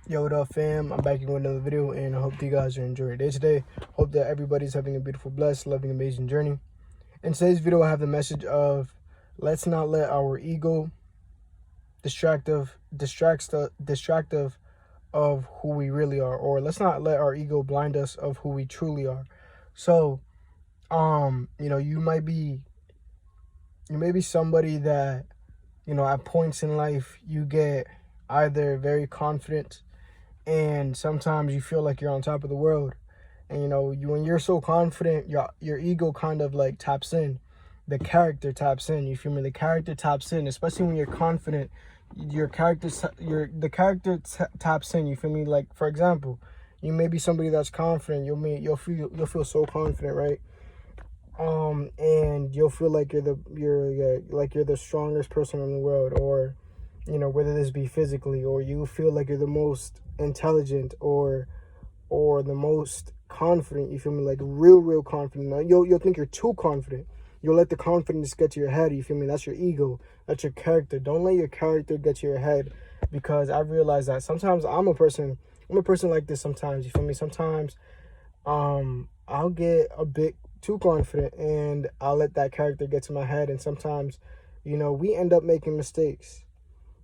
Yo, what up, fam? I'm back with another video, and I hope you guys are enjoying your day today. Hope that everybody's having a beautiful, blessed, loving, amazing journey. In today's video, I have the message of let's not let our ego distractive of who we really are, or let's not let our ego blind us of who we truly are. So, you may be somebody that, at points in life you get either very confident, and sometimes you feel like you're on top of the world. And when you're so confident, your ego kind of like taps in, the character taps in, you feel me? The character taps in, especially when you're confident. The character taps in, you feel me? Like, for example, you may be somebody that's confident. You'll feel so confident, right? And you'll feel like you're the strongest person in the world, or whether this be physically, or you feel like you're the most intelligent, or the most confident, you feel me? Like real confident. Now, you'll think you're too confident. You'll let the confidence get to your head, you feel me? That's your ego. That's your character. Don't let your character get to your head, because I realize that sometimes I'm a person like this sometimes, you feel me? Sometimes I'll get a bit too confident, and I'll let that character get to my head, and sometimes, we end up making mistakes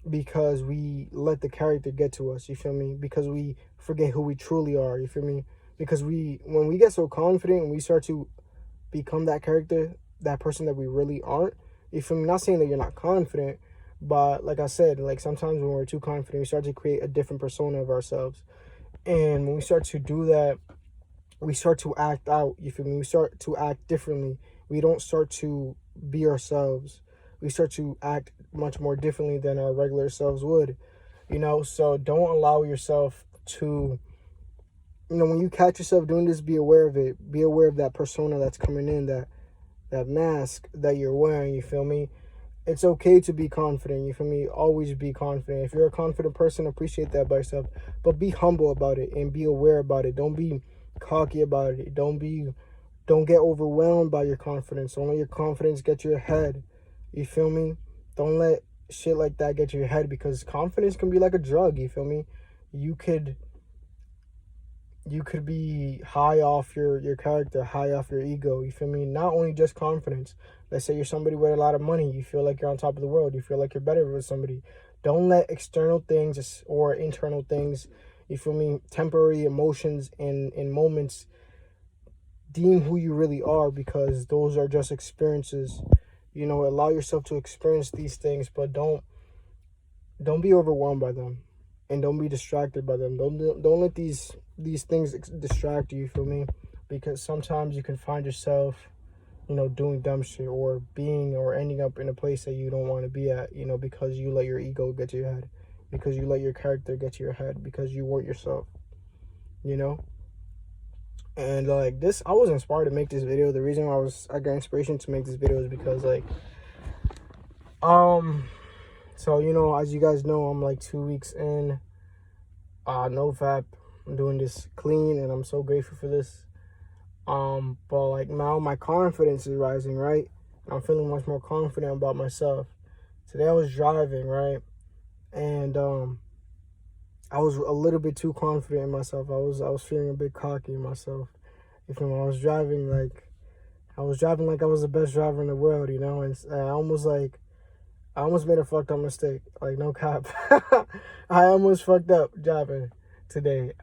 because we let the character get to us, you feel me? Because we forget who we truly are, you feel me? Because when we get so confident and we start to become that character, that person that we really aren't, you feel me? Not saying that you're not confident, but like I said, like sometimes when we're too confident, we start to create a different persona of ourselves. And when we start to do that, we start to act out, you feel me? We start to act differently. We don't start to be ourselves. We start to act much more differently than our regular selves would, so don't allow yourself to, when you catch yourself doing this, be aware of it. Be aware of that persona that's coming in, that mask that you're wearing, you feel me? It's okay to be confident, you feel me? Always be confident. If you're a confident person, appreciate that by yourself, but be humble about it and be aware about it. Don't be cocky about it. Don't get overwhelmed by your confidence. Don't let your confidence get to your head, you feel me? Don't let shit like that get to your head, because confidence can be like a drug, you feel me? You could be high off your character, high off your ego, you feel me? Not only just confidence. Let's say you're somebody with a lot of money, you feel like you're on top of the world, you feel like you're better with somebody. Don't let external things or internal things, you feel me, temporary emotions and moments deem who you really are, because those are just experiences. Allow yourself to experience these things, but don't be overwhelmed by them, and don't be distracted by them. Don't let these things distract you, feel me? Because sometimes you can find yourself, doing dumb shit, or being, or ending up in a place that you don't want to be at, because you let your ego get to your head, because you let your character get to your head, because you weren't yourself, And like this, I was inspired to make this video. The reason why I got inspiration to make this video is because so as you guys know, I'm like 2 weeks in NoFap. I'm doing this clean, and I'm so grateful for this. But like now my confidence is rising, right? I'm feeling much more confident about myself. Today I was driving, right? And I was a little bit too confident in myself. I was feeling a bit cocky in myself. If I was driving like I was the best driver in the world, and I almost made a fucked up mistake. Like, no cap. I almost fucked up driving today.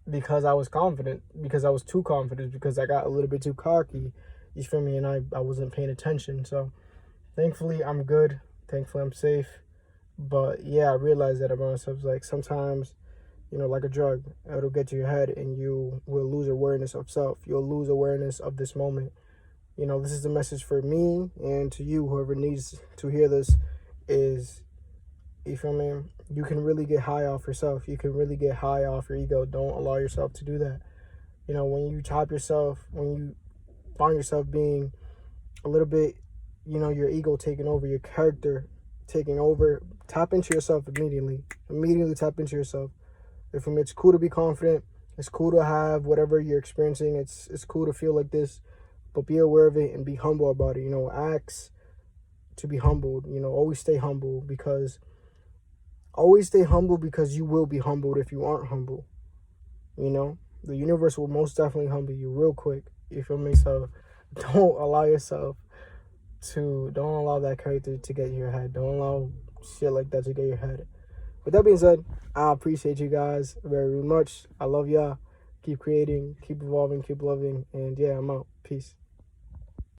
Because I was confident, because I was too confident, because I got a little bit too cocky, you feel me? And I wasn't paying attention. So thankfully I'm good. Thankfully I'm safe. But yeah, I realized that about myself. Like sometimes, like a drug, it'll get to your head and you will lose awareness of self. You'll lose awareness of this moment. This is the message for me and to you, whoever needs to hear this, is, you feel me? You can really get high off yourself. You can really get high off your ego. Don't allow yourself to do that. When you when you find yourself being a little bit, your ego taking over, your character taking over, tap into yourself immediately. Immediately tap into yourself. If it's cool to be confident, it's cool to have whatever you're experiencing. It's cool to feel like this, but be aware of it and be humble about it. Ask to be humbled. Always stay humble, because Always stay humble, because you will be humbled if you aren't humble. You know, the universe will most definitely humble you real quick. You feel me? So don't allow yourself don't allow that character to get your head. Don't allow shit like that to get your head. With that being said, I appreciate you guys very much. I love y'all. Keep creating, keep evolving, keep loving, and yeah, I'm out. Peace.